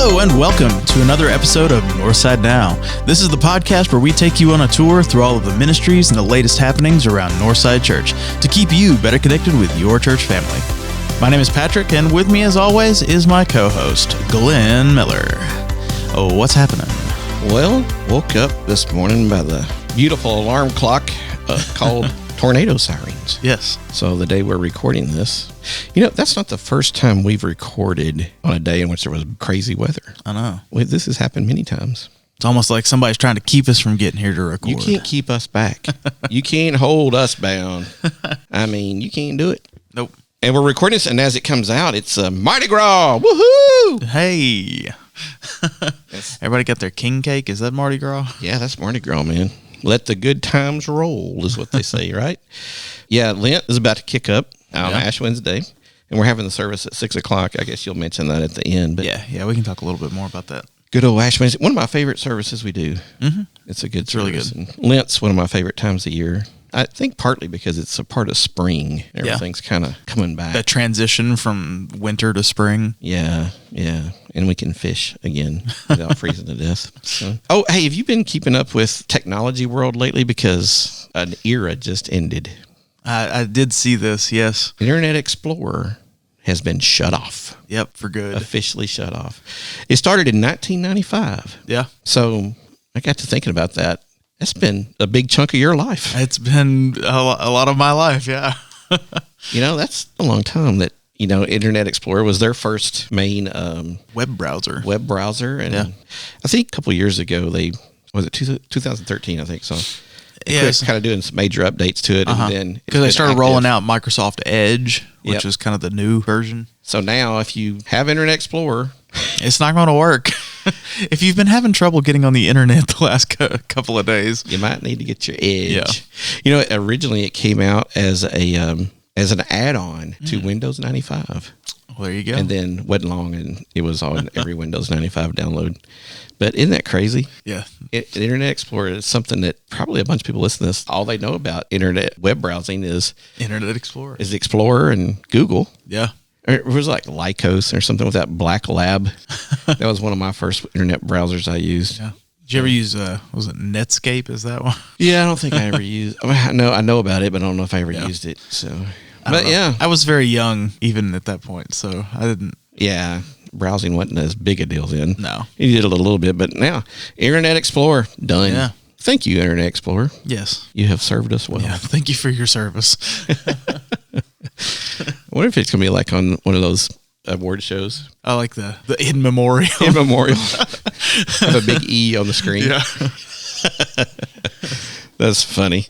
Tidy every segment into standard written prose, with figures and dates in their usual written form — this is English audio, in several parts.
Hello and welcome to another episode of Northside NOW. This is the podcast where we take you on a tour through all of the ministries and the latest happenings around Northside Church to keep you better connected with your church family. My name is Patrick, and with me as always is my co-host, Glenn Miller. Oh, what's happening? Well, woke up this morning by the beautiful alarm clock called tornado sirens. Yes. So the day we're recording this, that's not the first time we've recorded on a day in which there was crazy weather. I know. This has happened many times. It's almost like somebody's trying to keep us from getting here to record. You can't keep us back. You can't hold us bound. I mean, you can't do it. Nope. And we're recording this, and as it comes out, it's Mardi Gras. Woohoo! Hey. Everybody got their king cake? Is that Mardi Gras? Yeah, that's Mardi Gras, man. Let the good times roll is what they say, right? Yeah, Lent is about to kick up on Ash Wednesday, and we're having the service at 6 o'clock. I guess you'll mention that at the end. But Yeah, we can talk a little bit more about that. Good old Ash Wednesday. One of my favorite services we do. Mm-hmm. It's a good really service. good. And Lent's one of my favorite times of year. I think partly because it's a part of spring. Everything's kind of coming back. That transition from winter to spring. Yeah. And we can fish again without freezing to death. So. Oh, hey, have you been keeping up with technology world lately? Because an era just ended. I did see this, yes. Internet Explorer has been shut off. Yep, for good. Officially shut off. It started in 1995. Yeah. So I got to thinking about that. That's been a big chunk of your life. It's been a lot of my life, yeah. That's a long time that, Internet Explorer was their first main web browser. And I think a couple of years ago, 2013, I think so. Yes. Kind of doing some major updates to it. And then because they started rolling out Microsoft Edge, which is kind of the new version. So now if you have Internet Explorer, it's not going to work. If you've been having trouble getting on the internet the last couple of days, you might need to get your Edge. Yeah. Originally it came out as an add-on to Windows 95. Well, there you go. And then wasn't long, and it was on every Windows 95 download. But isn't that crazy? Yeah. Internet Explorer is something that probably a bunch of people listening to this, all they know about internet web browsing is Internet Explorer. Is Explorer and Google. Yeah. Or it was like Lycos or something with that black lab. That was one of my first internet browsers I used. Yeah. Did you ever use, was it Netscape? Is that one? Yeah, I don't think I ever used. I know about it, but I don't know if I ever used it. So, but yeah, I was very young even at that point, so I didn't. Yeah, browsing wasn't as big a deal then. No, you did it a little bit, but now Internet Explorer done. Yeah. Thank you, Internet Explorer. Yes, you have served us well. Yeah, thank you for your service. I wonder if it's gonna be like on one of those award shows. I like the in memoriam. In memoriam. Have a big E on the screen. Yeah. That's funny.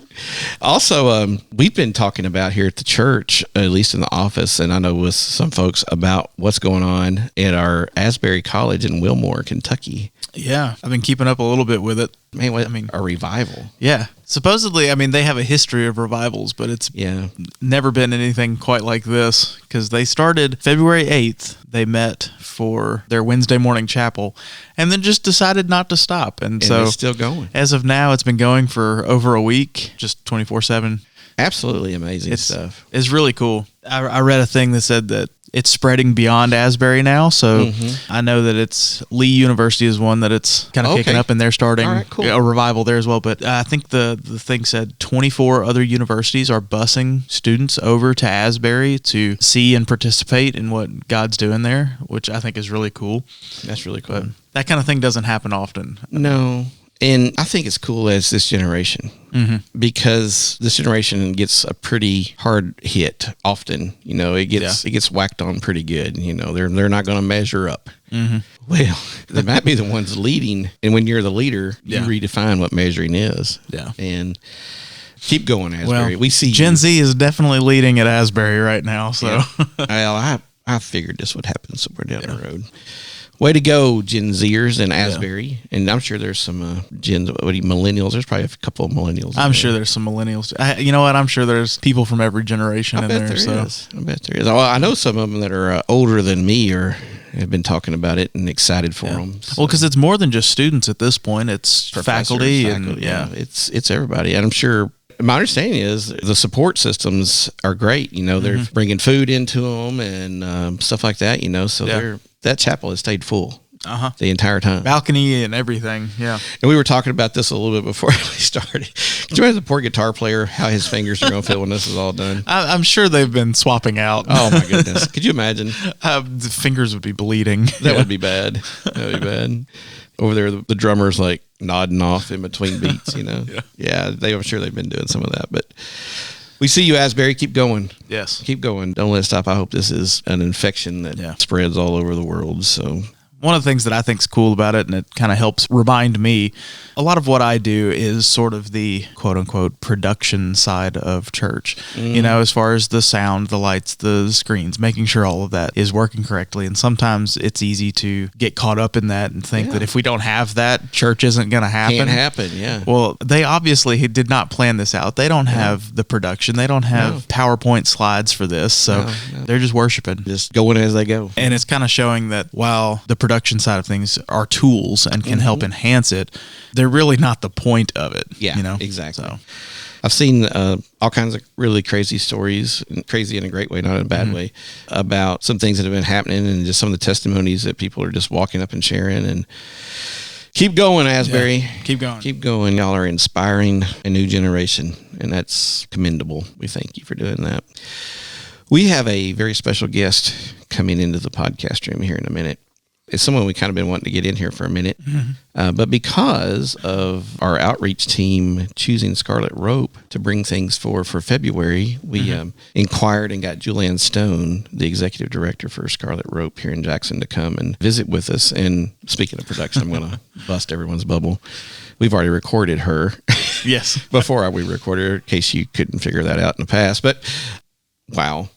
Also, we've been talking about here at the church, at least in the office, and I know with some folks, about what's going on at our Asbury College in Wilmore, Kentucky. Yeah, I've been keeping up a little bit with it. Man, a revival. Yeah. Supposedly, they have a history of revivals, but it's never been anything quite like this, because they started February 8th. They met for their Wednesday morning chapel and then just decided not to stop. And so it's still going. As of now, it's been going for over a week, just 24/7. Absolutely amazing stuff. It's really cool. I read a thing that said that it's spreading beyond Asbury now, so I know that it's Lee University is one that it's kind of kicking up, and they're starting a revival there as well. But I think the thing said 24 other universities are busing students over to Asbury to see and participate in what God's doing there, which I think is really cool. That's really cool. But that kind of thing doesn't happen often. No. And I think it's cool as this generation, because this generation gets a pretty hard hit often. It gets whacked on pretty good. They're not going to measure up. Mm-hmm. Well, they might be the ones leading, and when you're the leader, you redefine what measuring is. Yeah, and keep going, Asbury. Well, we see Gen Z is definitely leading at Asbury right now. So, well, I figured this would happen somewhere down the road. Way to go, Gen Zers in Asbury. And I'm sure there's some millennials. There's probably a couple of millennials. I'm sure there's some millennials. You know what? I'm sure there's people from every generation in there. I bet there is. Well, I know some of them that are older than me have been talking about it and excited for them. So. Well, because it's more than just students at this point. It's faculty. It's everybody. And I'm sure my understanding is the support systems are great. They're bringing food into them and stuff like that. So that chapel has stayed full. the entire time. Balcony and everything, yeah. And we were talking about this a little bit before we started. Could you imagine the poor guitar player, how his fingers are going to feel when this is all done? I'm sure they've been swapping out. Oh, my goodness. Could you imagine? The fingers would be bleeding. That would be bad. That would be bad. Over there, the drummer's like nodding off in between beats, Yeah, I'm sure they've been doing some of that. But we see you, Asbury. Keep going. Yes. Keep going. Don't let it stop. I hope this is an infection that spreads all over the world. So one of the things that I think is cool about it, and it kind of helps remind me, a lot of what I do is sort of the quote-unquote production side of church, as far as the sound, the lights, the screens, making sure all of that is working correctly. And sometimes it's easy to get caught up in that and think that if we don't have that, church isn't going to happen. Can't happen, yeah. Well, they obviously did not plan this out. They don't have the production. They don't have PowerPoint slides for this, so they're just worshiping. Just going as they go. And it's kind of showing that while the production side of things are tools and can help enhance it, they're really not the point of it. Yeah, exactly. So I've seen all kinds of really crazy stories, crazy in a great way, not in a bad way, about some things that have been happening and just some of the testimonies that people are just walking up and sharing. And keep going, Asbury. Yeah, keep going. Keep going. Y'all are inspiring a new generation, and that's commendable. We thank you for doing that. We have a very special guest coming into the podcast room here in a minute. It's someone we kind of been wanting to get in here for a minute, but because of our outreach team choosing Scarlet Rope to bring things for February, we inquired and got Julanne Stone, the executive director for Scarlet Rope here in Jackson, to come and visit with us. And speaking of production, I'm going to bust everyone's bubble. We've already recorded her. Yes. Before we recorded her, in case you couldn't figure that out in the past. But wow.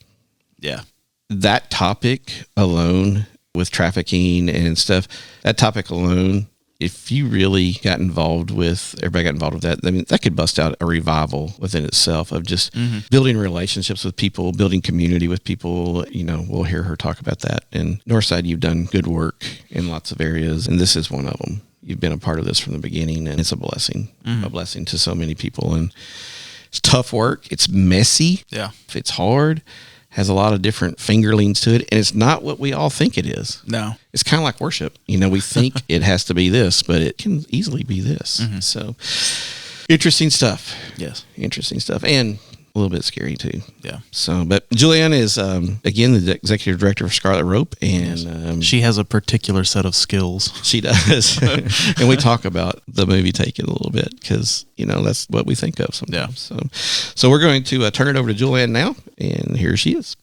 Yeah. That topic alone, with trafficking and stuff, that topic alone, if you really got involved with, everybody got involved with that, I mean, that could bust out a revival within itself of just building relationships with people, building community with people. We'll hear her talk about that. And Northside, you've done good work in lots of areas, and this is one of them. You've been a part of this from the beginning, and it's a blessing to so many people. And it's tough work. It's messy. Yeah. It's hard. Has a lot of different fingerlings to it, and it's not what we all think it is. No. It's kind of like worship. We think it has to be this, but it can easily be this. So, interesting stuff. Yes. Interesting stuff, and a little bit scary too. Yeah. So, but Julanne is, again, the executive director of Scarlet Rope, and she has a particular set of skills. She does. And we talk about the movie Taken a little bit because, that's what we think of sometimes. Yeah. So we're going to turn it over to Julanne now, and here she is.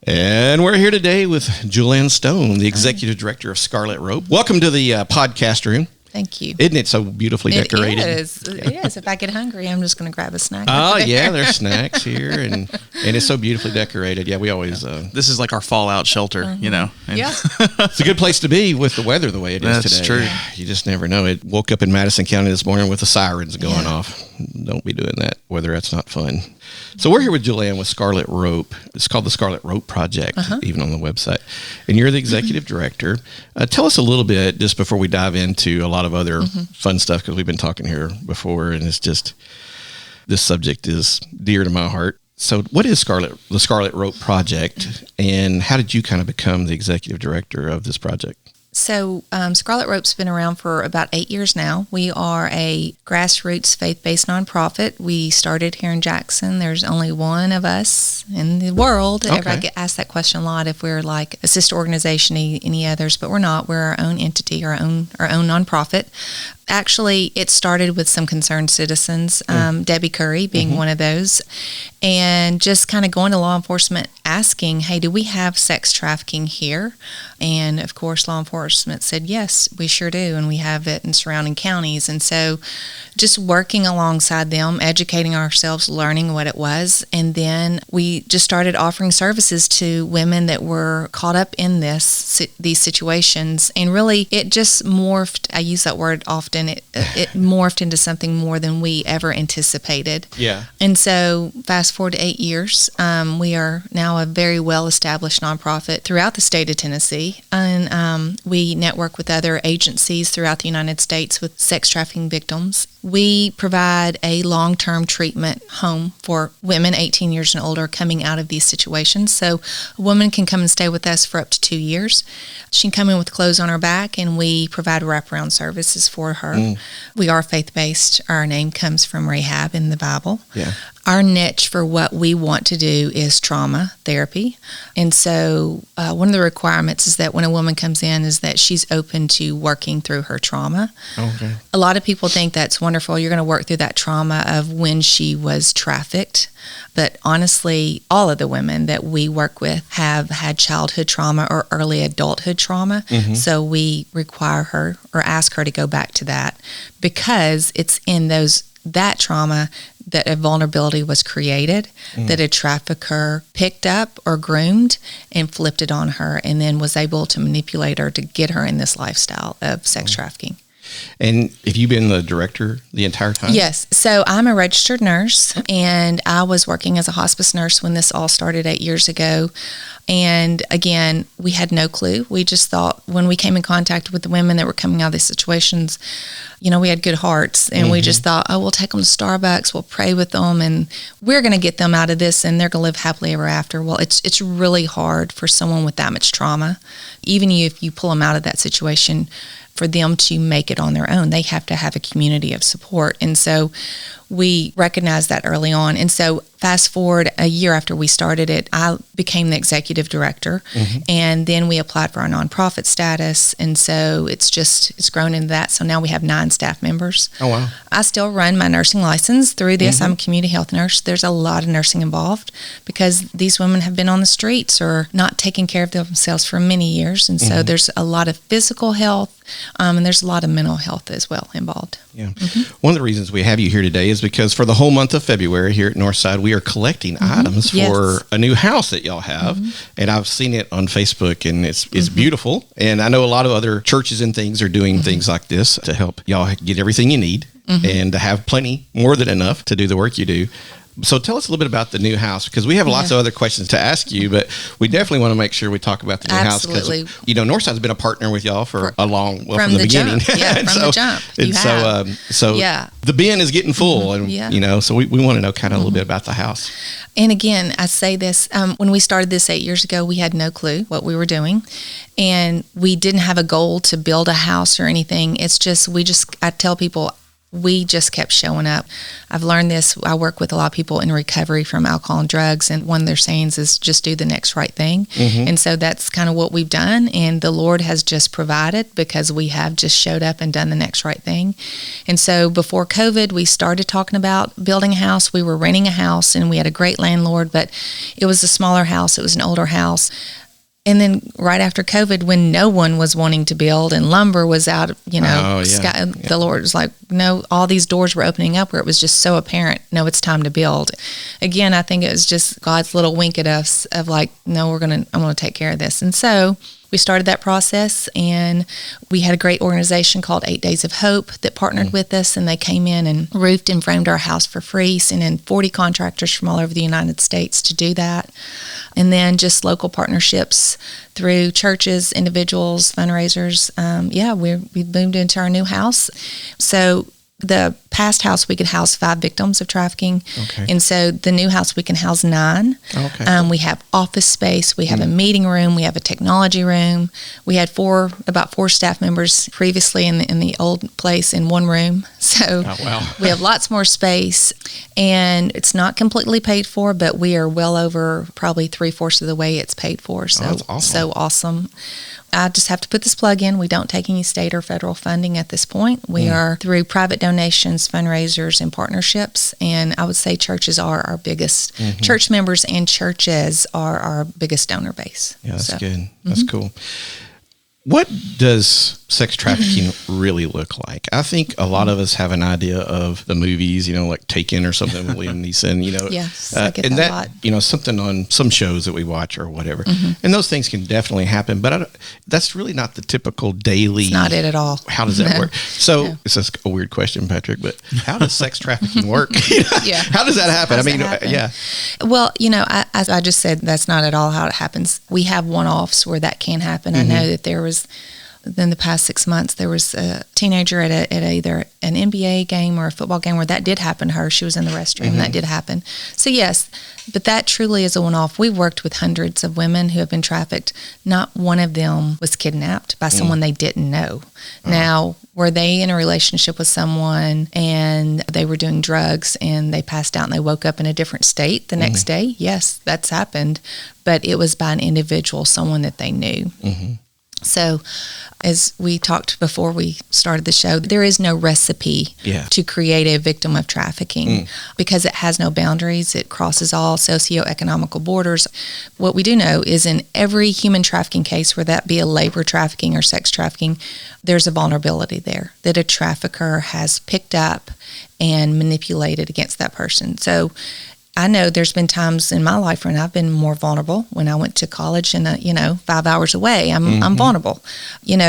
And we're here today with Julanne Stone, the executive director of Scarlet Rope. Welcome to the podcast room. Thank you. Isn't it so beautifully decorated? It is. It is. If I get hungry, I'm just going to grab a snack. Oh, yeah, there's snacks here, and it's so beautifully decorated. Yeah, we always... this is like our fallout shelter, And yeah. It's a good place to be with the weather the way it is today. That's true. You just never know. It woke up in Madison County this morning with the sirens going off. Don't be doing that. Weather, that's not fun. So we're here with Julanne with Scarlet Rope. It's called the Scarlet Rope Project, even on the website. And you're the executive director. Tell us a little bit, just before we dive into a lot of other fun stuff, because we've been talking here before, and it's just, this subject is dear to my heart. So what is the Scarlet Rope Project, and how did you kind of become the executive director of this project? So Scarlet Rope's been around for about 8 years now. We are a grassroots faith-based nonprofit. We started here in Jackson. There's only one of us in the world. Okay. Everybody get asked that question a lot, if we're like a sister organization, any others, but we're not. We're our own entity, our own nonprofit. Actually, it started with some concerned citizens, Debbie Curry being one of those, and just kind of going to law enforcement asking, hey, do we have sex trafficking here? And of course, law enforcement said, yes, we sure do, and we have it in surrounding counties. And so just working alongside them, educating ourselves, learning what it was, and then we just started offering services to women that were caught up in these situations. And really, it just morphed, I use that word often, and it morphed into something more than we ever anticipated. Yeah. And so fast forward to 8 years, we are now a very well-established nonprofit throughout the state of Tennessee, and we network with other agencies throughout the United States with sex trafficking victims. We provide a long-term treatment home for women 18 years and older coming out of these situations. So a woman can come and stay with us for up to 2 years. She can come in with clothes on her back, and we provide wraparound services for her. We are faith-based. Our name comes from Rahab in the Bible. Yeah. Our niche for what we want to do is trauma therapy. And so one of the requirements is that when a woman comes in is that she's open to working through her trauma. Okay. A lot of people think that's wonderful. You're going to work through that trauma of when she was trafficked. But honestly, all of the women that we work with have had childhood trauma or early adulthood trauma. So we require her or ask her to go back to that because it's in that trauma that a vulnerability was created, that a trafficker picked up or groomed and flipped it on her and then was able to manipulate her to get her in this lifestyle of sex trafficking. And have you been the director the entire time? Yes. So I'm a registered nurse, and I was working as a hospice nurse when this all started 8 years ago. And again, we had no clue. We just thought when we came in contact with the women that were coming out of these situations, we had good hearts, and we just thought, we'll take them to Starbucks, we'll pray with them, and we're going to get them out of this, and they're going to live happily ever after. Well, it's really hard for someone with that much trauma. Even if you pull them out of that situation, for them to make it on their own, they have to have a community of support. And so we recognized that early on. And so fast forward a year after we started it, I became the executive director, and then we applied for our nonprofit status. And so it's grown into that. So now we have 9 staff members. Oh, wow. I still run my nursing license through this. I'm a community health nurse. There's a lot of nursing involved because these women have been on the streets or not taking care of themselves for many years. And so there's a lot of physical health, and there's a lot of mental health as well involved. Yeah. One of the reasons we have you here today is because for the whole month of February here at Northside, we are collecting items for a new house that y'all have. And I've seen it on Facebook, and it's beautiful. And I know a lot of other churches and things are doing things like this to help y'all get everything you need and to have plenty, more than enough to do the work you do. So tell us a little bit about the new house, because we have lots of other questions to ask you, but we definitely want to make sure we talk about the new house, because Northside's been a partner with y'all for a long, from the beginning. Jump. Yeah, from the jump. So the bin is getting full, and so we want to know kind of a little bit about the house. And again, I say this, when we started this 8 years ago, we had no clue what we were doing, and we didn't have a goal to build a house or anything. It's just, I tell people, we just kept showing up. I've learned this. I work with a lot of people in recovery from alcohol and drugs, and one of their sayings is just do the next right thing. And so that's kind of what we've done, and the Lord has just provided because we have just showed up and done the next right thing. And so before COVID, we started talking about building a house. We were renting a house, and we had a great landlord, but it was a smaller house. It was an older house. And then right after COVID, when no one was wanting to build and lumber was out, the Lord was like, no, all these doors were opening up where it was just so apparent, no, it's time to build. Again, I think it was just God's little wink at us of like, no, I'm going to take care of this. And so we started that process, and we had a great organization called 8 Days of Hope that partnered with us, and they came in and roofed and framed our house for free, sending in 40 contractors from all over the United States to do that. And then just local partnerships through churches, individuals, fundraisers. We moved into our new house. So the past house, we could house 5 victims of trafficking. And so the new house, we can house 9. We have office space. We have a meeting room. We have a technology room. We had about 4 staff members previously in the old place in one room. So we have lots more space, and it's not completely paid for, but we are well over probably 3/4 of the way it's paid for. So that's awesome. So awesome. I just have to put this plug in. We don't take any state or federal funding at this point. We are through private donations, fundraisers, and partnerships. And I would say churches are our biggest, church members and churches are our biggest donor base. Yeah, that's good. That's cool. What does sex trafficking really look like? I think a lot of us have an idea of the movies, like Taken or something with Liam Neeson, Yes, I get and that a lot. Something on some shows that we watch or whatever. And those things can definitely happen, but that's really not the typical daily. It's not it at all. How does that work? So it's just a weird question, Patrick, but how does sex trafficking work? Yeah. How does that happen? Yeah. Well, as I just said, that's not at all how it happens. We have one-offs where that can happen. I know that there was, in the past 6 months, there was a teenager at either an NBA game or a football game where that did happen to her. She was in the restroom. That did happen. So yes, but that truly is a one-off. We've worked with hundreds of women who have been trafficked. Not one of them was kidnapped by someone they didn't know. Now, were they in a relationship with someone and they were doing drugs and they passed out and they woke up in a different state the next day? Yes, that's happened. But it was by an individual, someone that they knew. So as we talked before we started the show, there is no recipe to create a victim of trafficking because it has no boundaries. It crosses all socioeconomical borders. What we do know is in every human trafficking case, whether that be a labor trafficking or sex trafficking, there's a vulnerability there that a trafficker has picked up and manipulated against that person. So I know there's been times in my life when I've been more vulnerable. When I went to college and, 5 hours away, I'm vulnerable.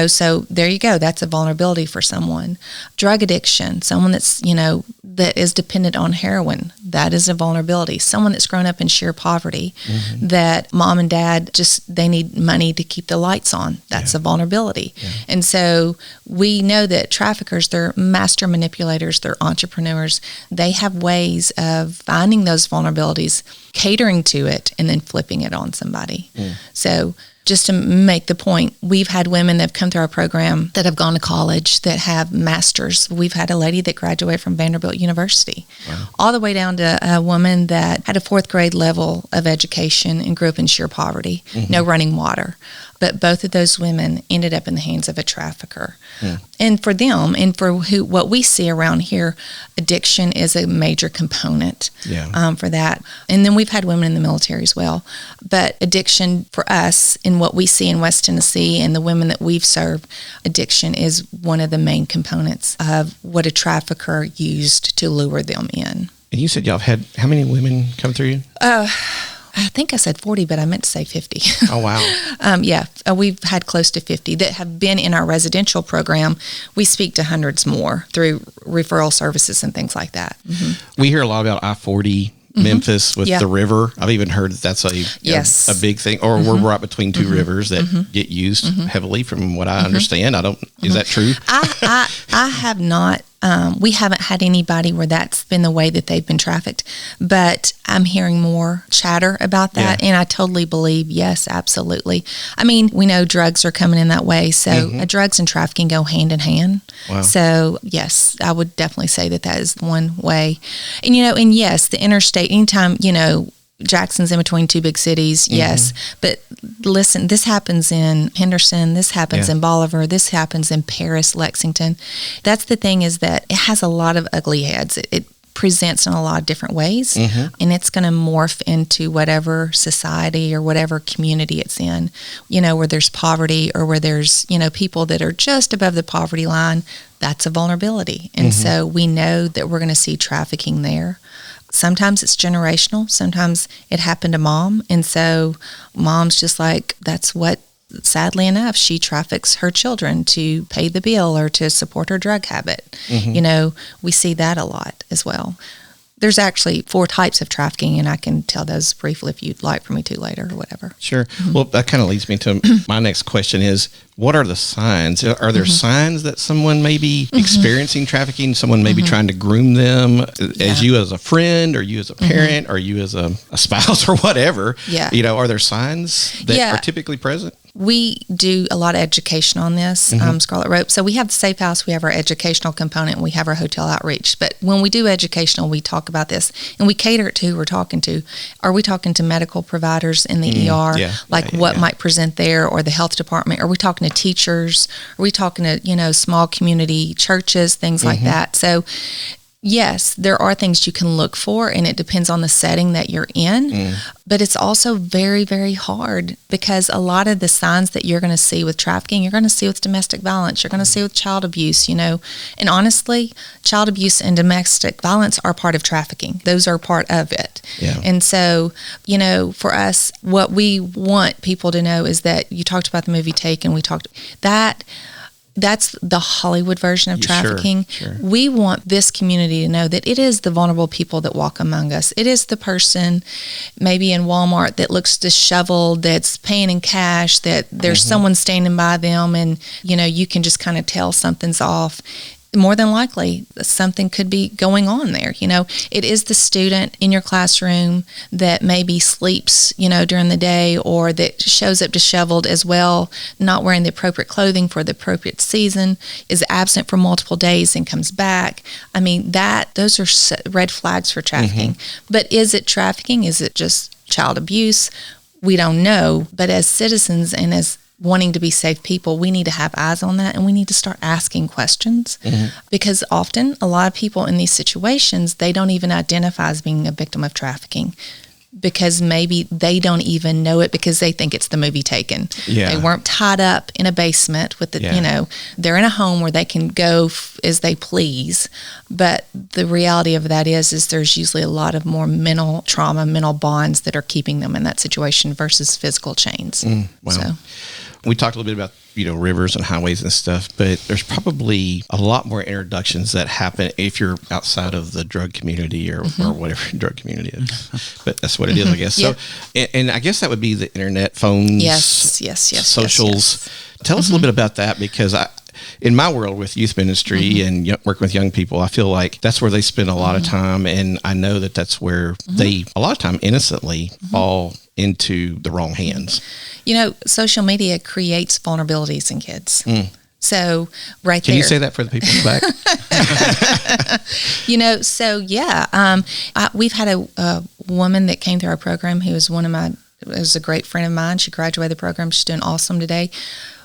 So there you go. That's a vulnerability for someone. Drug addiction, someone that's, that is dependent on heroin, that is a vulnerability. Someone that's grown up in sheer poverty, that mom and dad they need money to keep the lights on. That's a vulnerability. And so we know that traffickers, they're master manipulators, they're entrepreneurs. They have ways of finding those vulnerabilities, catering to it, and then flipping it on somebody. So just to make the point, we've had women that have come through our program that have gone to college that have masters. We've had a lady that graduated from Vanderbilt University, all the way down to a woman that had a 4th grade level of education and grew up in sheer poverty, no running water. But both of those women ended up in the hands of a trafficker. And for them, and for what we see around here, addiction is a major component for that. And then we've had women in the military as well. But addiction for us, and what we see in West Tennessee and the women that we've served, addiction is one of the main components of what a trafficker used to lure them in. And you said y'all have had how many women come through you? I think I said 40, but I meant to say 50. Oh, wow. We've had close to 50 that have been in our residential program. We speak to hundreds more through referral services and things like that. We hear a lot about I-40, Memphis with the river. I've even heard that's a big thing. Or we're right between two rivers that get used heavily from what I understand. Is that true? I have not. We haven't had anybody where that's been the way that they've been trafficked, but I'm hearing more chatter about that, and I totally believe, yes, absolutely. I mean, we know drugs are coming in that way, so drugs and trafficking go hand in hand. Wow. So, yes, I would definitely say that is one way. And, and yes, the interstate, anytime, Jackson's in between two big cities, yes. But listen, this happens in Henderson, this happens in Bolivar, this happens in Paris, Lexington. That's the thing, is that it has a lot of ugly heads. It presents in a lot of different ways, and it's going to morph into whatever society or whatever community it's in, where there's poverty or where there's, people that are just above the poverty line. That's a vulnerability. And so we know that we're going to see trafficking there. Sometimes it's generational. Sometimes it happened to mom. And so mom's just like, that's what, sadly enough, she traffics her children to pay the bill or to support her drug habit. We see that a lot as well. There's actually 4 types of trafficking, and I can tell those briefly if you'd like for me to later or whatever. Sure. Well, that kind of leads me to my next question is, what are the signs? Are there signs that someone may be experiencing trafficking, someone may be trying to groom them as you as a friend or you as a parent or you as a spouse or whatever? Are there signs that are typically present? We do a lot of education on this, Scarlet Rope. So we have the Safe House, we have our educational component, and we have our hotel outreach. But when we do educational, we talk about this, and we cater it to who we're talking to. Are we talking to medical providers in the ER, what might present there, or the health department? Are we talking to teachers? Are we talking to, small community churches, things like that? So yes, there are things you can look for, and it depends on the setting that you're in. But it's also very, very hard, because a lot of the signs that you're going to see with trafficking, you're going to see with domestic violence, you're going to see with child abuse, and honestly, child abuse and domestic violence are part of trafficking. Those are part of it. Yeah. And so, for us, what we want people to know is that you talked about the movie Taken. We talked that's the Hollywood version of trafficking. Sure. We want this community to know that it is the vulnerable people that walk among us. It is the person maybe in Walmart that looks disheveled, that's paying in cash, that there's someone standing by them, and you can just kind of tell something's off. More than likely, something could be going on there. It is the student in your classroom that maybe sleeps, during the day, or that shows up disheveled as well, not wearing the appropriate clothing for the appropriate season, is absent for multiple days and comes back. I mean, those are red flags for trafficking. But is it trafficking? Is it just child abuse? We don't know. But as citizens and as wanting to be safe people, we need to have eyes on that, and we need to start asking questions, because often a lot of people in these situations, they don't even identify as being a victim of trafficking, because maybe they don't even know it, because they think it's the movie Taken. Yeah. They weren't tied up in a basement with they're in a home where they can go as they please. But the reality of that is there's usually a lot of more mental trauma, mental bonds that are keeping them in that situation versus physical chains. Wow. So. We talked a little bit about, rivers and highways and stuff, but there's probably a lot more introductions that happen if you're outside of the drug community or whatever drug community is. But that's what it is, I guess. Yeah. So, and I guess that would be the internet, phones, Yes. socials. Yes. Tell us a little bit about that, because in my world with youth ministry and working with young people, I feel like that's where they spend a lot of time. And I know that that's where they, a lot of time, innocently fall into the wrong hands. Social media creates vulnerabilities in kids. So right Can there. you say that for the people in the back? We've had a woman that came through our program who was was a great friend of mine. She graduated the program. She's doing awesome today.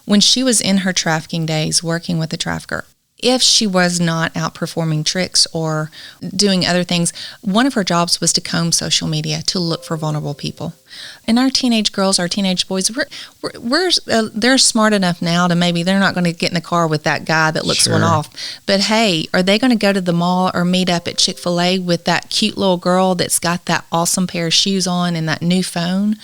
When she was in her trafficking days working with a trafficker, if she was not out performing tricks or doing other things, one of her jobs was to comb social media to look for vulnerable people. And our teenage girls, our teenage boys, they're smart enough now to maybe they're not going to get in the car with that guy that looks one off. But hey, are they going to go to the mall or meet up at Chick-fil-A with that cute little girl that's got that awesome pair of shoes on and that new phone?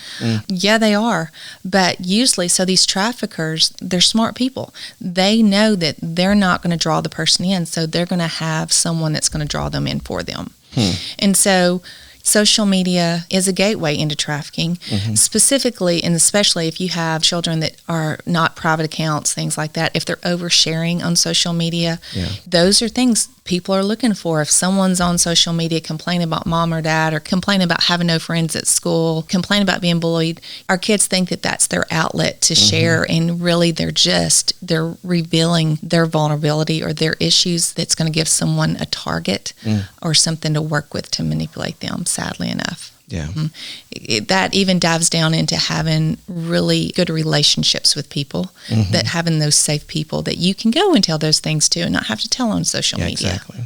Yeah, they are. But usually, so these traffickers, they're smart people. They know that they're not going to draw the person in, so they're going to have someone that's going to draw them in for them. And so social media is a gateway into trafficking, specifically and especially if you have children that are not private accounts, things like that. If they're oversharing on social media, those are things people are looking for. If someone's on social media complaining about mom or dad, or complaining about having no friends at school, complaining about being bullied, our kids think that that's their outlet to share, and really they're revealing their vulnerability or their issues that's going to give someone a target or something to work with to manipulate them, sadly enough. Yeah. That even dives down into having really good relationships with people, that having those safe people that you can go and tell those things to and not have to tell on social media. Exactly.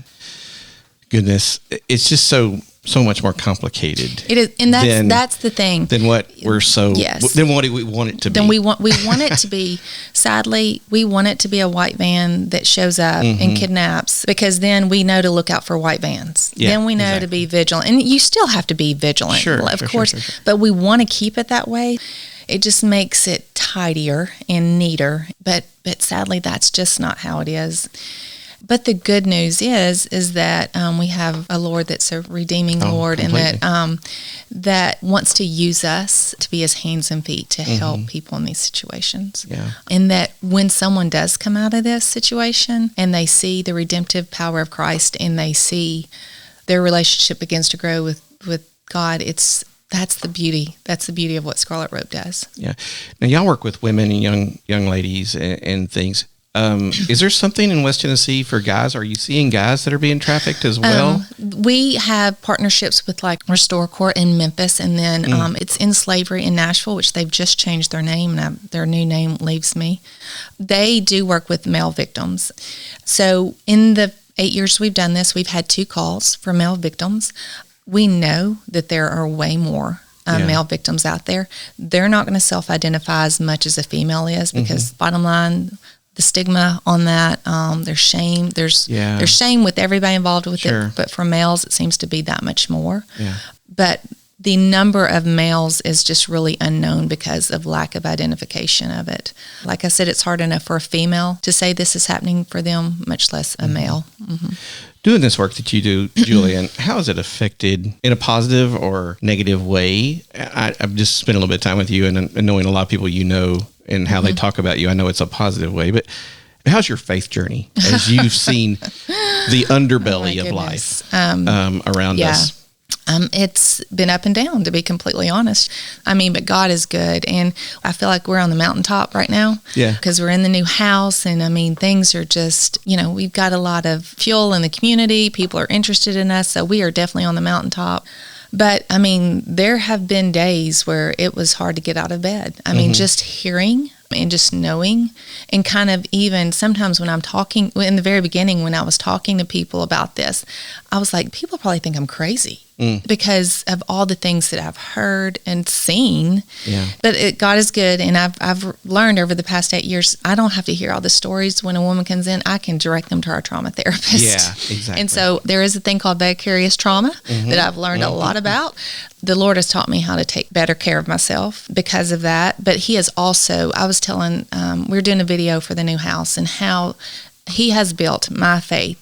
Goodness, it's just so much more complicated. It is, and that's the thing. Than what we're than what we want it to be. Then we want it to be. Sadly, we want it to be a white van that shows up and kidnaps, because then we know to look out for white vans. Yeah, then we know to be vigilant, and you still have to be vigilant, of course. Sure. But we want to keep it that way. It just makes it tidier and neater. But sadly, that's just not how it is. But the good news is that we have a Lord that's a redeeming Lord, completely. And that wants to use us to be His hands and feet to help people in these situations. Yeah. And that when someone does come out of this situation and they see the redemptive power of Christ and they see their relationship begins to grow with God, that's the beauty. That's the beauty of what Scarlet Rope does. Yeah. Now y'all work with women and young ladies and things. Is there something in West Tennessee for guys? Are you seeing guys that are being trafficked as well? We have partnerships with like Restore Court in Memphis, and then it's In Slavery in Nashville, which they've just changed their name, and their new name leaves me. They do work with male victims. So in the 8 years we've done this, we've had 2 calls for male victims. We know that there are way more male victims out there. They're not going to self-identify as much as a female is because bottom line, the stigma on that, there's shame. There's shame with everybody involved with it, but for males, it seems to be that much more. Yeah. But the number of males is just really unknown because of lack of identification of it. Like I said, it's hard enough for a female to say this is happening for them, much less a male. Doing this work that you do, Julianne, how has it affected in a positive or negative way? I've just spent a little bit of time with you and knowing a lot of people you know and how they talk about you. I know it's a positive way, but how's your faith journey as you've seen the underbelly of life around us? It's been up and down, to be completely honest. I mean, but God is good. And I feel like we're on the mountaintop right now. Yeah. Because we're in the new house. And I mean, things are just, we've got a lot of fuel in the community. People are interested in us. So we are definitely on the mountaintop. But I mean, there have been days where it was hard to get out of bed. I mean, just hearing and just knowing, and kind of even sometimes when I'm talking, in the very beginning, when I was talking to people about this, I was like, people probably think I'm crazy because of all the things that I've heard and seen. Yeah. But God is good, and I've learned over the past 8 years, I don't have to hear all the stories. When a woman comes in, I can direct them to our trauma therapist. Yeah, exactly. And so there is a thing called vicarious trauma that I've learned a lot about. The Lord has taught me how to take better care of myself because of that. But He has also, I was telling, we were doing a video for the new house and how He has built my faith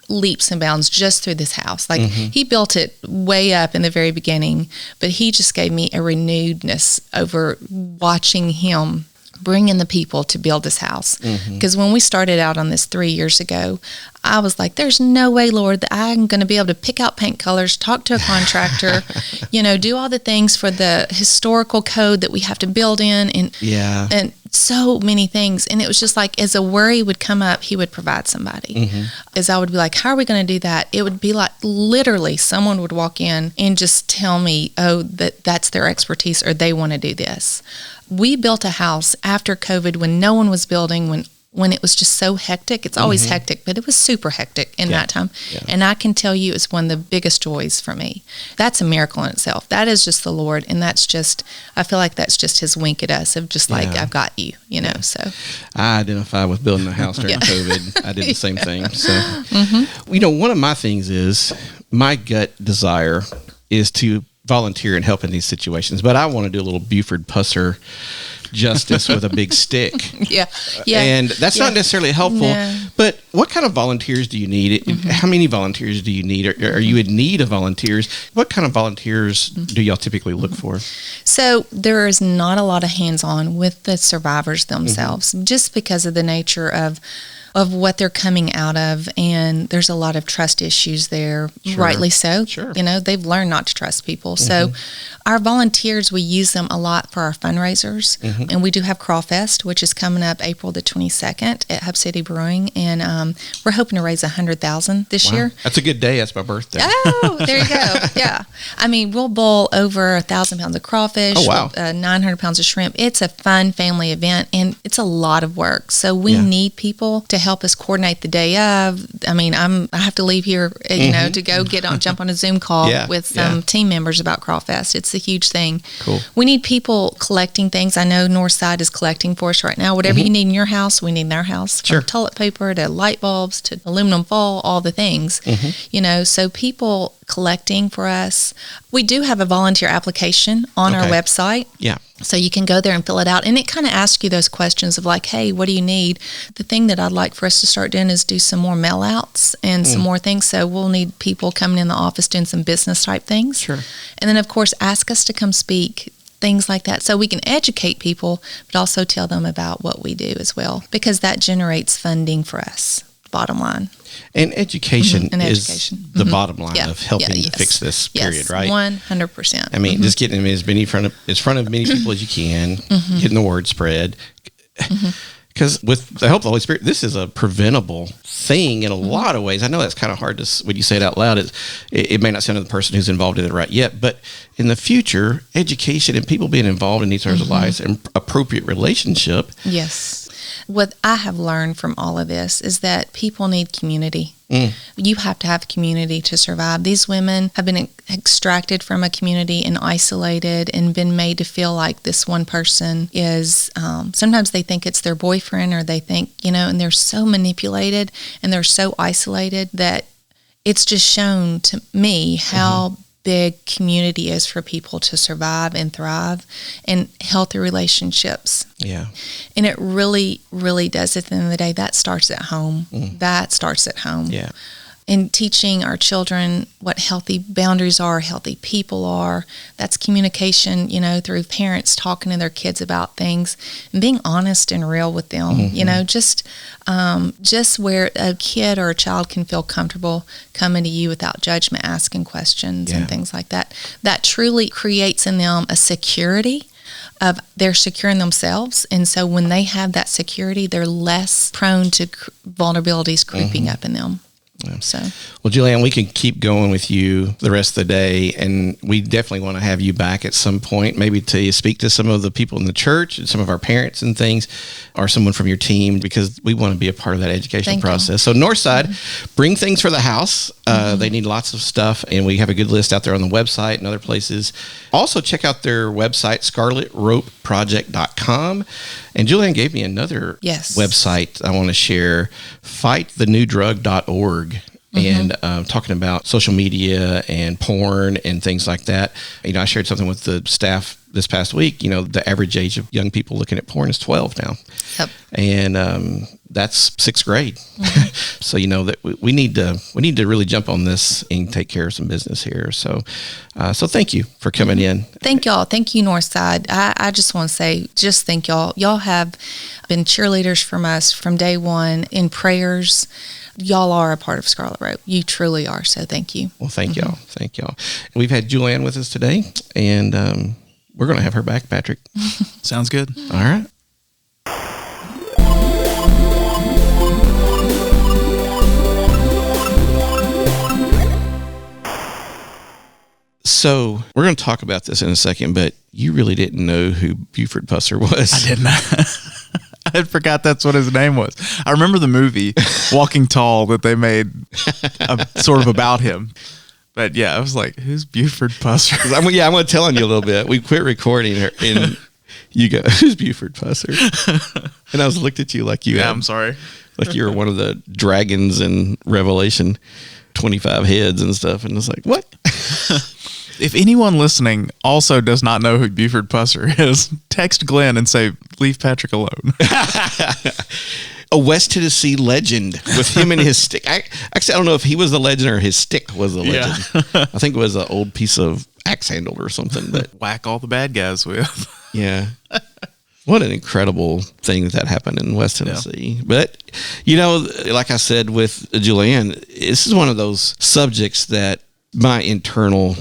leaps and bounds just through this house. Like He built it way up in the very beginning, but He just gave me a renewedness over watching Him bring in the people to build this house. Because when we started out on this 3 years ago, I was like, there's no way, Lord, that I'm going to be able to pick out paint colors, talk to a contractor, do all the things for the historical code that we have to build in, and so many things. And it was just like, as a worry would come up, He would provide somebody. As I would be like, how are we going to do that? It would be like literally someone would walk in and just tell me, oh, that's their expertise, or they want to do this. We built a house after COVID when no one was building, when it was just so hectic. It's always hectic, but it was super hectic in that time. Yeah. And I can tell you it's one of the biggest joys for me. That's a miracle in itself. That is just the Lord. And that's just, I feel like that's just His wink at us of just like, I've got you, so. I identify with building a house during COVID. I did the same thing. So, one of my things is my gut desire is to volunteer and help in these situations, but I want to do a little Buford Pusser justice with a big stick. Yeah. And that's not necessarily helpful, but what kind of volunteers do you need? How many volunteers do you need? Are you in need of volunteers? What kind of volunteers do y'all typically look for? So there is not a lot of hands-on with the survivors themselves, just because of the nature of what they're coming out of, and there's a lot of trust issues there, rightly so. They've learned not to trust people. So our volunteers, we use them a lot for our fundraisers, and we do have Crawfest, which is coming up April the 22nd at Hub City Brewing, and we're hoping to raise $100,000 this year. That's a good day. That's my birthday. Oh, there you go. Yeah. I mean, we'll boil over 1,000 pounds of crawfish, 900 pounds of shrimp. It's a fun family event, and it's a lot of work. So we need people to help us coordinate the day of. I mean, I have to leave here, to go jump on a Zoom call with some team members about Crawfest. It's a huge thing. Cool. We need people collecting things. I know Northside is collecting for us right now. Whatever you need in your house, we need in our house. From toilet paper to light bulbs to aluminum foil, all the things. So people collecting for us. We do have a volunteer application on our website. Yeah. So you can go there and fill it out. And it kind of asks you those questions of like, hey, what do you need? The thing that I'd like for us to start doing is do some more mail outs and some more things. So we'll need people coming in the office doing some business type things. Sure. And then, of course, ask us to come speak, things like that. So we can educate people, but also tell them about what we do as well, because that generates funding for us, bottom line. And education is the bottom line of helping to fix this period, right? 100%. I mean, just getting them as front of many people as you can, getting the word spread. Because with the help of the Holy Spirit, this is a preventable thing in a lot of ways. I know that's kind of hard to, when you say it out loud, it may not sound to the person who's involved in it right yet, but in the future, education and people being involved in each other's lives and appropriate relationship. Yes. what I have learned from all of this is that people need community. You have to have community to survive. These women have been extracted from a community and isolated and been made to feel like this one person is, sometimes they think it's their boyfriend, or they think, and they're so manipulated and they're so isolated that it's just shown to me how big community is for people to survive and thrive in healthy relationships. Yeah. And it really, really does. At the end of the day, that starts at home. That starts at home. Yeah. And teaching our children what healthy boundaries are, healthy people are. That's communication, through parents talking to their kids about things and being honest and real with them. Just where a kid or a child can feel comfortable coming to you without judgment, asking questions and things like that. That truly creates in them a security of they're secure in themselves. And so when they have that security, they're less prone to vulnerabilities creeping up in them. Yeah. So, well, Julanne, we can keep going with you the rest of the day, and we definitely want to have you back at some point, maybe to speak to some of the people in the church and some of our parents and things, or someone from your team, because we want to be a part of that education process. So Northside, bring things for the house. They need lots of stuff, and we have a good list out there on the website and other places. Also, check out their website, scarletropeproject.com. And Julanne gave me another website I want to share, fightthenewdrug.org. And talking about social media and porn and things like that. I shared something with the staff this past week. The average age of young people looking at porn is 12 now. Yep. And that's 6th grade. So that we need to really jump on this and take care of some business here. So thank you for coming in. Thank y'all. Thank you, Northside. I just want to say, just thank y'all. Y'all have been cheerleaders from us from day one in prayers. Y'all are a part of Scarlet Rope. You truly are. So thank you. Well, thank y'all. Thank y'all. We've had Julanne with us today, and we're going to have her back, Patrick. Sounds good. All right. So we're going to talk about this in a second, but you really didn't know who Buford Pusser was. I did not. I had forgot that's what his name was. I remember the movie Walking Tall that they made sort of about him. But yeah, I was like, who's Buford Pusser? I'm going to tell on you a little bit. We quit recording her, and you go, who's Buford Pusser? And I was looked at you like you I'm sorry. Like you were one of the dragons in Revelation, 25 heads and stuff. And it's like, what? If anyone listening also does not know who Buford Pusser is, text Glenn and say, leave Patrick alone. A West Tennessee legend with him and his stick. Actually, I don't know if he was the legend or his stick was the legend. I think it was an old piece of axe handle or something. But whack all the bad guys with. Yeah. What an incredible thing that happened in West Tennessee. Yeah. But, like I said with Julanne, this is one of those subjects that my internal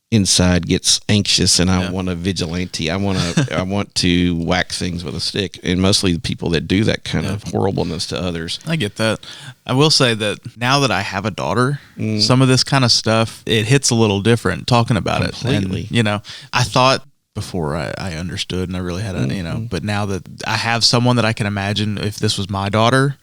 inside gets anxious, and I want a vigilante. I want to whack things with a stick, and mostly the people that do that kind of horribleness to others. I get that. I will say that now that I have a daughter, some of this kind of stuff, it hits a little different talking about completely. It. And, I thought before I understood, and I really had but now that I have someone that I can imagine if this was my daughter,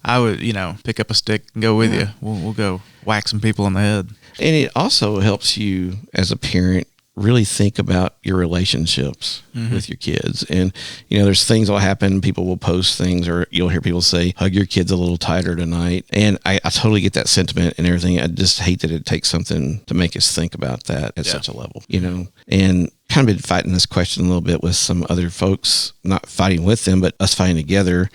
I would, pick up a stick and go with you. We'll go whack some people in the head. And it also helps you as a parent really think about your relationships with your kids. And, there's things that'll happen. People will post things, or you'll hear people say, hug your kids a little tighter tonight. And I totally get that sentiment and everything. I just hate that it takes something to make us think about that at such a level, and kind of been fighting this question a little bit with some other folks, not fighting with them, but us fighting together.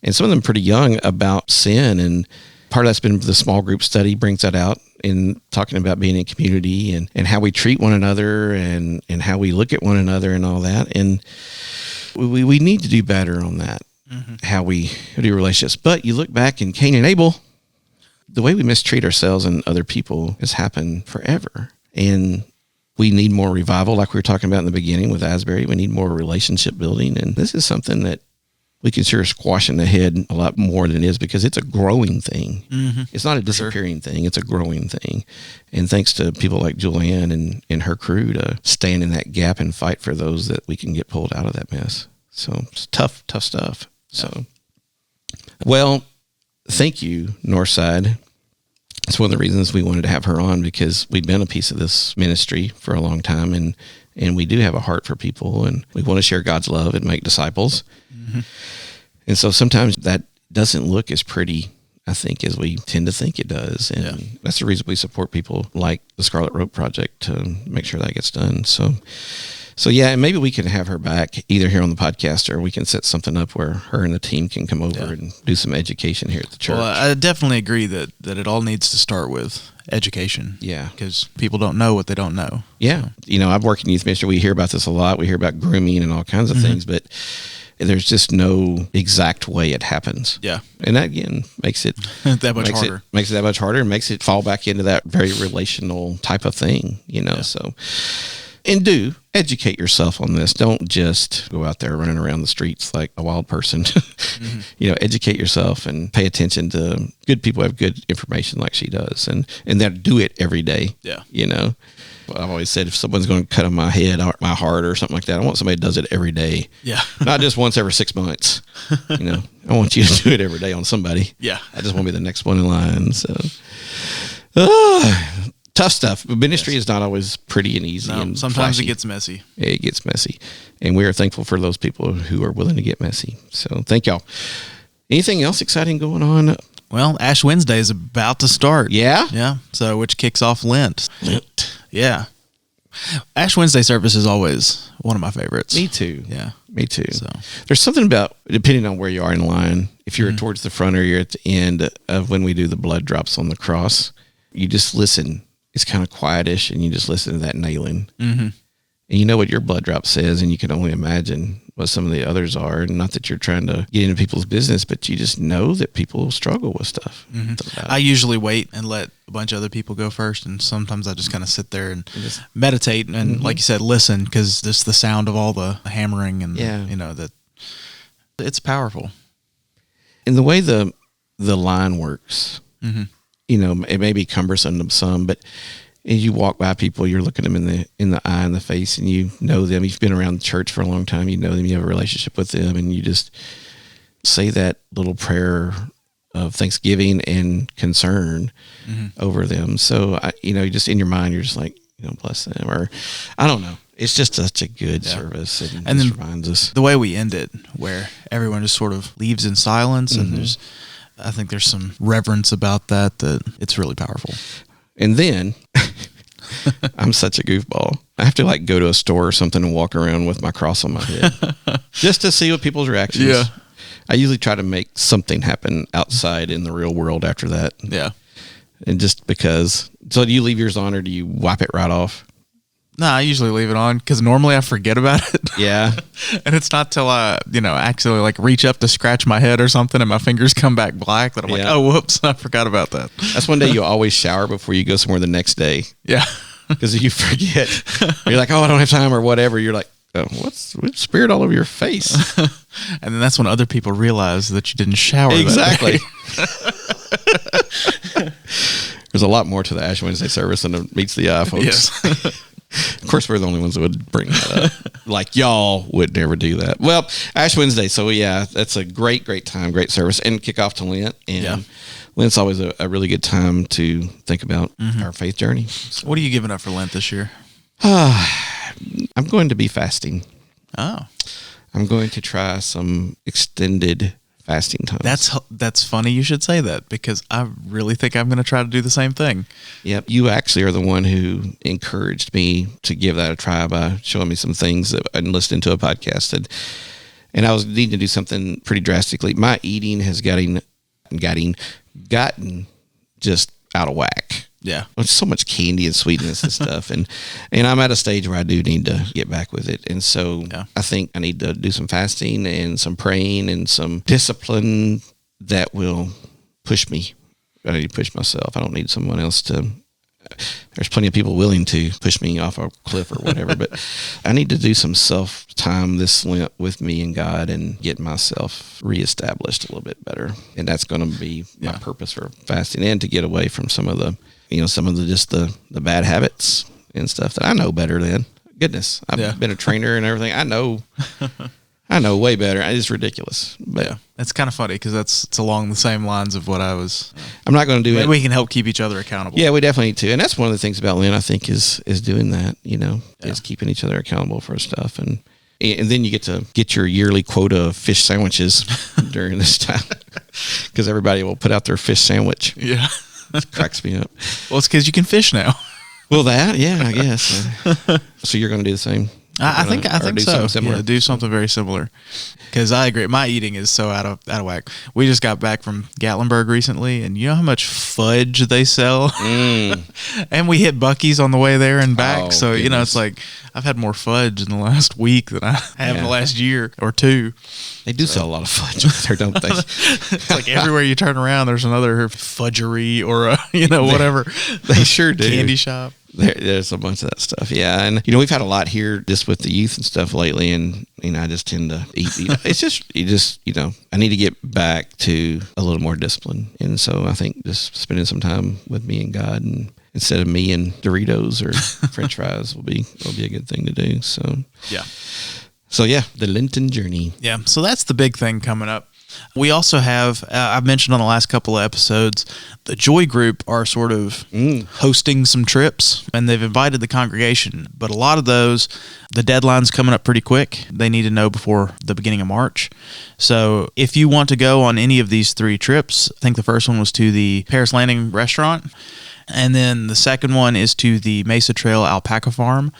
And some of them pretty young about sin. And part of that's been the small group study brings that out in talking about being in community and how we treat one another and how we look at one another and all that. And we need to do better on that, how we do relationships. But you look back in Cain and Abel, the way we mistreat ourselves and other people has happened forever. And we need more revival, like we were talking about in the beginning with Asbury. We need more relationship building. And this is something that we consider squashing the head a lot more than it is, because it's a growing thing. It's not a disappearing thing. It's a growing thing. And thanks to people like Julanne and her crew to stand in that gap and fight for those that we can get pulled out of that mess. So it's tough stuff. So Well, thank you, Northside. It's one of the reasons we wanted to have her on, because we've been a piece of this ministry for a long time, and we do have a heart for people, and we want to share God's love and make disciples. Mm-hmm. And so sometimes that doesn't look as pretty, I think, as we tend to think it does. And that's the reason we support people like the Scarlet Rope Project to make sure that gets done. So yeah, and maybe we can have her back either here on the podcast, or we can set something up where her and the team can come over and do some education here at the church. Well, I definitely agree that it all needs to start with education. Yeah. Because people don't know what they don't know. Yeah. So. I've worked in youth ministry. We hear about this a lot. We hear about grooming and all kinds of things, but there's just no exact way it happens. Yeah. And that, again, makes it that much harder. Makes it that much harder, and makes it fall back into that very relational type of thing, so... And do educate yourself on this. Don't just go out there running around the streets like a wild person. Educate yourself and pay attention to good people who have good information like she does, and then do it every day. Yeah. I've always said, if someone's going to cut on my head or my heart or something like that, I want somebody that does it every day. Yeah. Not just once every 6 months. I want you to do it every day on somebody. Yeah. I just want to be the next one in line. So, tough stuff. Ministry is not always pretty and easy. No, and sometimes flashy. it gets messy. It gets messy. And we are thankful for those people who are willing to get messy. So thank y'all. Anything else exciting going on? Well, Ash Wednesday is about to start. Yeah? Yeah. So, which kicks off Lent. Yeah. Ash Wednesday service is always one of my favorites. Me too. Yeah. Me too. So there's something about, depending on where you are in line, if you're towards the front or you're at the end of when we do the blood drops on the cross, you just listen. It's kind of quietish, and you just listen to that nailing. Mm-hmm. And you know what your blood drop says, and you can only imagine what some of the others are. And not that you're trying to get into people's business, but you just know that people struggle with stuff. Mm-hmm. I usually wait and let a bunch of other people go first, and sometimes I just kind of sit there and just meditate and, like you said, listen, because just the sound of all the hammering and that it's powerful. And the way the line works. Mm-hmm. It may be cumbersome to some, but as you walk by people, you're looking them in the eye and the face, and you know them. You've been around the church for a long time. You know them. You have a relationship with them, and you just say that little prayer of thanksgiving and concern over them. So, just in your mind, you're just like, bless them, or I don't know. It's just such a good service, and then reminds us the way we end it, where everyone just sort of leaves in silence, and I think there's some reverence about that it's really powerful. And then I'm such a goofball. I have to go to a store or something and walk around with my cross on my head just to see what people's reactions. Yeah. I usually try to make something happen outside in the real world after that. Yeah. And just because. So do you leave yours on, or do you wipe it right off? No, I usually leave it on because normally I forget about it. Yeah. And it's not till I, actually reach up to scratch my head or something and my fingers come back black that I'm like, oh, whoops, I forgot about that. That's one day you always shower before you go somewhere the next day. Yeah. Because you forget. You're like, oh, I don't have time or whatever. You're like, oh, what's spirit all over your face? And then that's when other people realize that you didn't shower. Exactly. There's a lot more to the Ash Wednesday service than it meets the eye, folks. Yes. Of course, we're the only ones that would bring that up. Y'all would never do that. Well, Ash Wednesday. So, yeah, that's a great, great time, great service, and kick off to Lent. And Lent's always a really good time to think about our faith journey. So. What are you giving up for Lent this year? I'm going to be fasting. Oh. I'm going to try some extended fasting times. That's funny you should say that, because I really think I'm going to try to do the same thing. Yep. You actually are the one who encouraged me to give that a try by showing me some things and listening to a podcast. And I was needing to do something pretty drastically. My eating has gotten just out of whack. Yeah. There's so much candy and sweetness and stuff. And I'm at a stage where I do need to get back with it. And so I think I need to do some fasting and some praying and some discipline that will push me. I need to push myself. I don't need someone else to. There's plenty of people willing to push me off a cliff or whatever, but I need to do some self-time this Lent with me and God and get myself reestablished a little bit better. And that's going to be my purpose for fasting, and to get away from some of the the bad habits and stuff that I know better than. Goodness, I've been a trainer and everything. I know I know, way better. It's ridiculous. But yeah, it's kind of funny because it's along the same lines of what I was. I'm not going to do it. We can help keep each other accountable. Yeah, we definitely need to. And that's one of the things about Lynn, I think, is doing that, is keeping each other accountable for stuff. And then you get your yearly quota of fish sandwiches during this time because everybody will put out their fish sandwich. Yeah. It cracks me up. Well, it's because you can fish now. Well, I guess. So you're going to do the same? I think so. Yeah, do something very similar. Because I agree, my eating is so out of whack. We just got back from Gatlinburg recently, and you know how much fudge they sell. And we hit Buc-ee's on the way there and back. So goodness. it's like I've had more fudge in the last week than I have in the last year or two. They do sell a lot of fudge out there, don't they? It's like everywhere you turn around, there's another fudgery or whatever. They sure do. Candy shop. There's a bunch of that stuff, yeah. And we've had a lot here just with the youth and stuff lately, and I just tend to eat. It's just I need to get back to a little more discipline, and so I think just spending some time with me and God, and instead of me and Doritos or French fries, will be a good thing to do. So yeah, the Lenten journey. Yeah, so that's the big thing coming up. We also have, I've mentioned on the last couple of episodes, the Joy Group are sort of hosting some trips, and they've invited the congregation. But a lot of those, the deadline's coming up pretty quick. They need to know before the beginning of March. So if you want to go on any of these 3 trips, I think the first one was to the Paris Landing restaurant, and then the second one is to the Mesa Trail Alpaca Farm,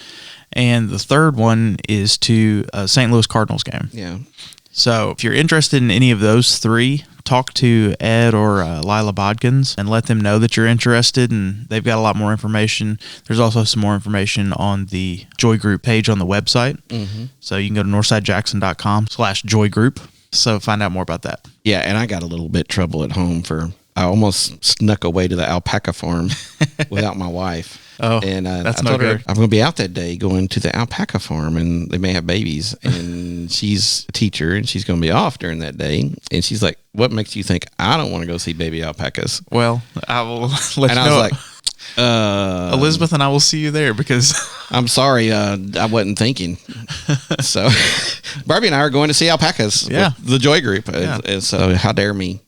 and the third one is to St. Louis Cardinals game. Yeah. So if you're interested in any of those 3, talk to Ed or Lila Bodkins and let them know that you're interested, and they've got a lot more information. There's also some more information on the Joy Group page on the website. Mm-hmm. So you can go to northsidejackson.com/joygroup. So find out more about that. Yeah, and I got a little bit trouble at home I almost snuck away to the alpaca farm without my wife. Oh, and that's I no told her good. I'm going to be out that day going to the alpaca farm, and they may have babies. And she's a teacher, and she's going to be off during that day. And she's like, "What makes you think I don't want to go see baby alpacas?" Well, I will let you know. And I was like, Elizabeth and I will see you there because I'm sorry, I wasn't thinking. So Barbie and I are going to see alpacas with the Joy Group. Yeah. And so how dare me,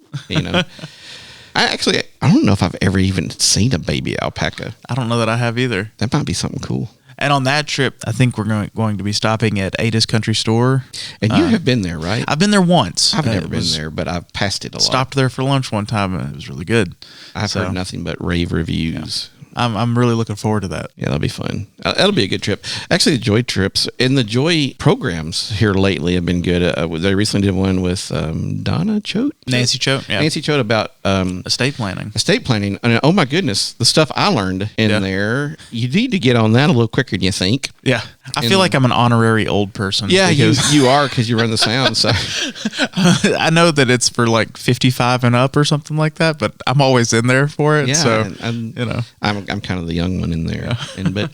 I don't know if I've ever even seen a baby alpaca. I don't know that I have either. That might be something cool. And on that trip, I think we're going to be stopping at Ada's Country Store. And you have been there, right? I've been there once. I've never been there, but I've passed it a lot. Stopped there for lunch one time, and it was really good. I've heard nothing but rave reviews. Yeah. I'm really looking forward to that. Yeah, that'll be fun. That'll be a good trip. Actually, the Joy trips and the Joy programs here lately have been good. They recently did one with Donna Choate? Nancy Choate, yeah. Nancy Choate about estate planning. Estate planning. And, oh, my goodness. The stuff I learned in there, you need to get on that a little quicker than you think. Yeah. I feel like I'm an honorary old person. Yeah, you are because you run the sound. So I know that it's for like 55 and up or something like that, but I'm always in there for it. Yeah, so, I'm kind of the young one in there. Yeah. But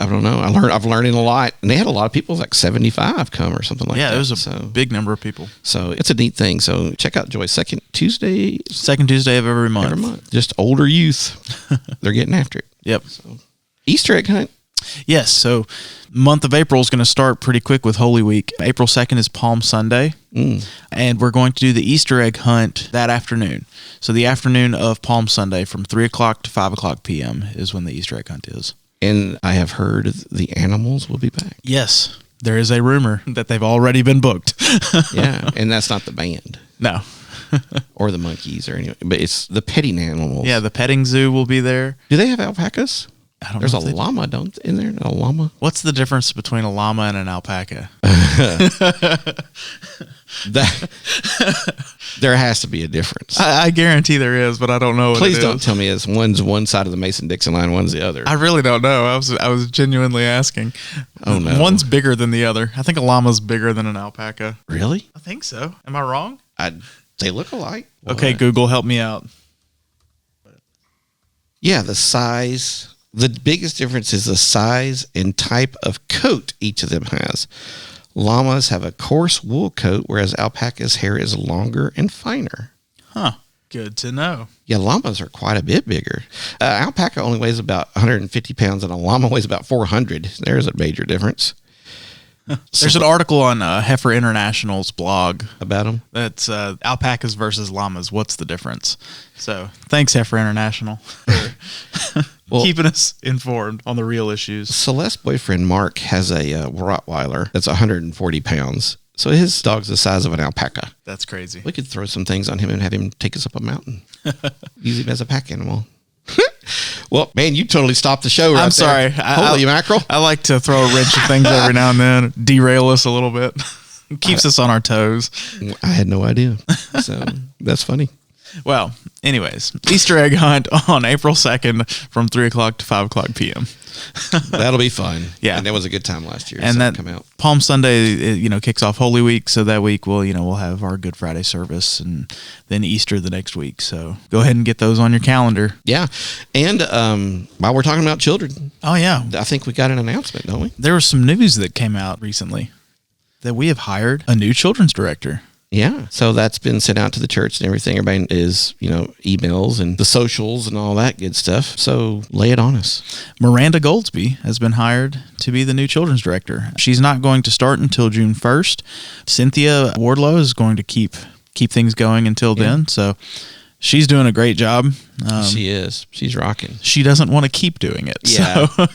I don't know. I've learned a lot. And they had a lot of people like 75 come or something like that. Yeah, it was a big number of people. So it's a neat thing. So check out Joy. Second Tuesday of every month. Just older youth. They're getting after it. Yep. So, Easter egg hunt. Yes. So month of April is going to start pretty quick with Holy Week. April 2nd is Palm Sunday. And we're going to do the Easter egg hunt that afternoon. So the afternoon of Palm Sunday from 3 o'clock to 5 o'clock p.m. is when the Easter egg hunt is. And I have heard the animals will be back. Yes. There is a rumor that they've already been booked. Yeah. And that's not the band. No. Or the monkeys or anything. But it's the petting animals. Yeah. The petting zoo will be there. Do they have alpacas? I don't There's know a llama, in there? A llama? What's the difference between a llama and an alpaca? There has to be a difference. I guarantee there is, but I don't know. Please don't tell me it's one's one side of the Mason-Dixon line, one's the other. I really don't know. I was genuinely asking. Oh no, one's bigger than the other. I think a llama's bigger than an alpaca. Really? I think so. Am I wrong? They look alike. Okay, Google, help me out. Yeah, the size. The biggest difference is the size and type of coat each of them has. Llamas have a coarse wool coat, whereas alpaca's hair is longer and finer. Huh. Good to know. Yeah, llamas are quite a bit bigger. Alpaca only weighs about 150 pounds, and a llama weighs about 400. There's a major difference. There's an article on Heifer International's blog about them. That's alpacas versus llamas. What's the difference? So thanks, Heifer International, for keeping us informed on the real issues. Celeste's boyfriend, Mark, has a Rottweiler that's 140 pounds. So his dog's the size of an alpaca. That's crazy. We could throw some things on him and have him take us up a mountain. Use him as a pack animal. Well, man, you totally stopped the show right I'm sorry. Holy mackerel. I like to throw a wrench at things every now and then, derail us a little bit. Keeps us on our toes. I had no idea. So that's funny. Well, anyways, Easter egg hunt on April 2nd from 3 o'clock to 5 o'clock p.m. That'll be fun. Yeah. And that was a good time last year. And so that come out. Palm Sunday, kicks off Holy Week. So that week we'll have our Good Friday service and then Easter the next week. So go ahead and get those on your calendar. Yeah. And while we're talking about children. Oh, yeah. I think we got an announcement, don't we? There was some news that came out recently that we have hired a new children's director. Yeah. So that's been sent out to the church and everything. Everybody is, emails and the socials and all that good stuff. So lay it on us. Miranda Goldsby has been hired to be the new children's director. She's not going to start until June 1st. Cynthia Wardlow is going to keep things going until then. So she's doing a great job. She is. She's rocking. She doesn't want to keep doing it. Yeah. So,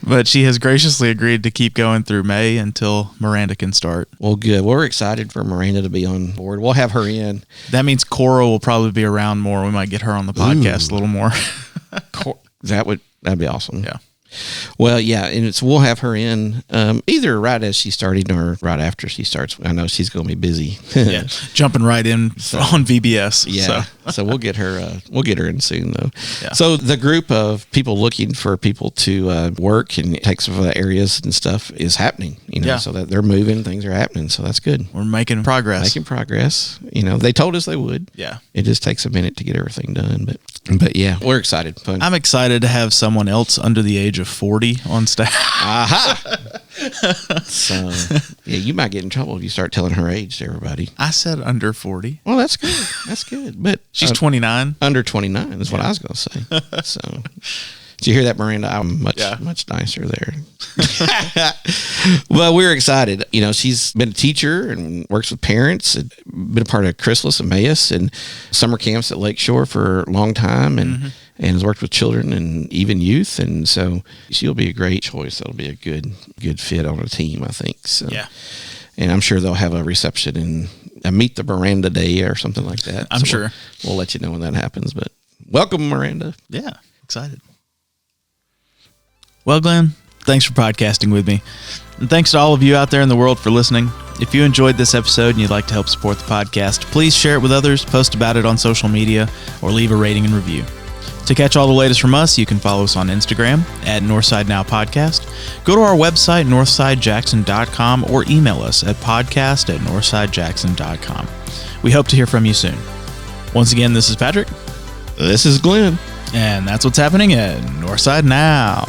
but she has graciously agreed to keep going through May until Miranda can start. Well, good. We're excited for Miranda to be on board. We'll have her in. That means Cora will probably be around more. We might get her on the podcast a little more. That'd be awesome. Yeah. Well, yeah, and we'll have her in either right as she's starting or right after she starts. I know she's going to be busy. Yeah, jumping right in on VBS. Yeah, so we'll get her in soon though. Yeah. So the group of people looking for people to work and take some of the areas and stuff is happening. So that they're moving, things are happening. So that's good. We're making progress. They told us they would. Yeah, it just takes a minute to get everything done, but yeah, we're excited. Fun. I'm excited to have someone else under the age of 40 on staff. Aha! So, yeah, you might get in trouble if you start telling her age to everybody. I said under 40. Well, that's good. That's good. But she's 29. Under 29 is what I was going to say. So, did you hear that, Miranda? I'm much nicer there. Well, we're excited. She's been a teacher and works with parents, and been a part of Chrysalis and Emmaus and summer camps at Lakeshore for a long time, and has worked with children and even youth. And so she'll be a great choice. That'll be a good fit on a team, I think. So, yeah. And I'm sure they'll have a reception and a Meet the Miranda Day or something like that. I'm sure. We'll let you know when that happens. But welcome, Miranda. Yeah, excited. Well, Glenn, thanks for podcasting with me. And thanks to all of you out there in the world for listening. If you enjoyed this episode and you'd like to help support the podcast, please share it with others, post about it on social media, or leave a rating and review. To catch all the latest from us, you can follow us on Instagram at Northside NOW Podcast. Go to our website, northsidejackson.com, or email us at podcast@northsidejackson.com. We hope to hear from you soon. Once again, this is Patrick. This is Glenn. And that's what's happening at Northside NOW.